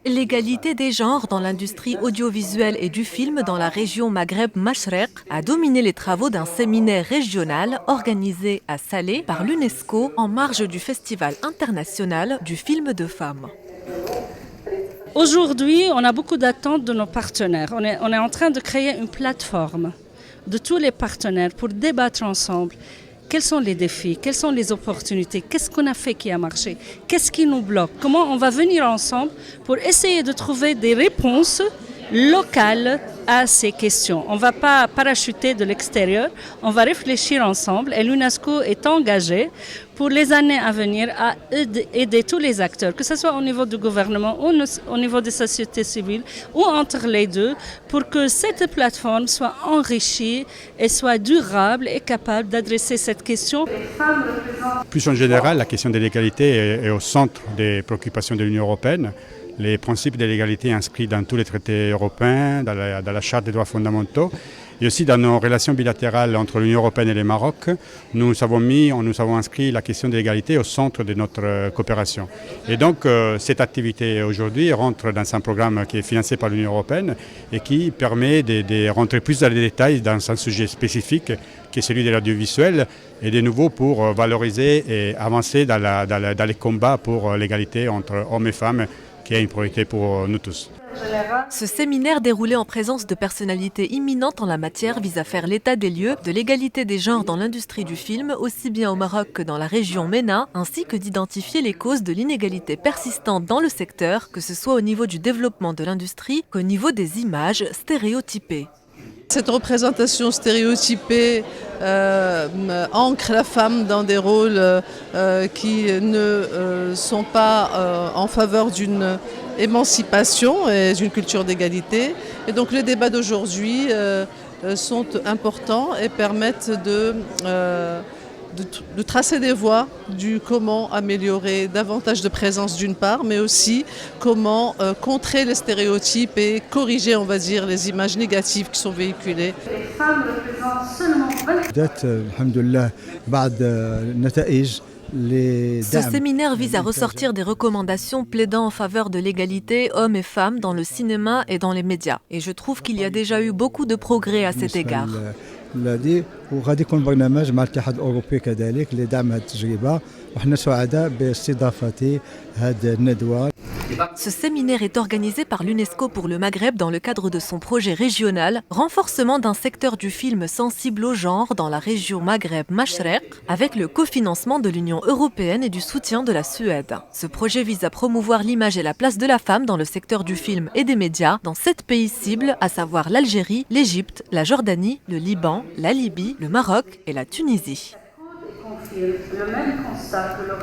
L'égalité des genres dans l'industrie audiovisuelle et du film dans la région Maghreb-Mashrek a dominé les travaux d'un séminaire régional organisé à Salé par l'UNESCO en marge du Festival international du film de femmes. Aujourd'hui, on a beaucoup d'attentes de nos partenaires. On est en train de créer une plateforme de tous les partenaires pour débattre ensemble. Quels sont les défis? Quelles sont les opportunités? Qu'est-ce qu'on a fait qui a marché? Qu'est-ce qui nous bloque? Comment on va venir ensemble pour essayer de trouver des réponses locales à ces questions? On ne va pas parachuter de l'extérieur, on va réfléchir ensemble et l'UNESCO est engagée pour les années à venir à aider tous les acteurs, que ce soit au niveau du gouvernement ou au niveau des sociétés civiles ou entre les deux, pour que cette plateforme soit enrichie et soit durable et capable d'adresser cette question. Plus en général, la question de l'égalité est au centre des préoccupations de l'Union européenne. Les principes de l'égalité inscrits dans tous les traités européens, dans la Charte des droits fondamentaux, et aussi dans nos relations bilatérales entre l'Union européenne et le Maroc, nous avons inscrit la question de l'égalité au centre de notre coopération. Et donc cette activité aujourd'hui rentre dans un programme qui est financé par l'Union européenne et qui permet de rentrer plus dans les détails dans un sujet spécifique qui est celui de l'audiovisuel et de nouveau pour valoriser et avancer dans les combats pour l'égalité entre hommes et femmes, qui est une priorité pour nous tous. Ce séminaire déroulé en présence de personnalités imminentes en la matière vise à faire l'état des lieux de l'égalité des genres dans l'industrie du film, aussi bien au Maroc que dans la région MENA, ainsi que d'identifier les causes de l'inégalité persistante dans le secteur, que ce soit au niveau du développement de l'industrie qu'au niveau des images stéréotypées. Cette représentation stéréotypée ancre la femme dans des rôles qui ne sont pas en faveur d'une émancipation et d'une culture d'égalité. Et donc les débats d'aujourd'hui sont importants et permettent de tracer des voies du comment améliorer davantage de présence d'une part, mais aussi comment contrer les stéréotypes et corriger, on va dire, les images négatives qui sont véhiculées. Les femmes représentent seulement 20%. Ce séminaire vise à ressortir des recommandations plaidant en faveur de l'égalité hommes et femmes dans le cinéma et dans les médias. Et je trouve qu'il y a déjà eu beaucoup de progrès à cet égard. وغادي يكون برنامج مع الاتحاد الأوروبي كذلك لدعم هذه التجربة وحنا سعداء باستضافة هذه الندوة. Ce séminaire est organisé par l'UNESCO pour le Maghreb dans le cadre de son projet régional « Renforcement d'un secteur du film sensible au genre dans la région Maghreb-Mashrek » avec le cofinancement de l'Union européenne et du soutien de la Suède. Ce projet vise à promouvoir l'image et la place de la femme dans le secteur du film et des médias dans 7 pays cibles, à savoir l'Algérie, l'Égypte, la Jordanie, le Liban, la Libye, le Maroc et la Tunisie. Le même constat que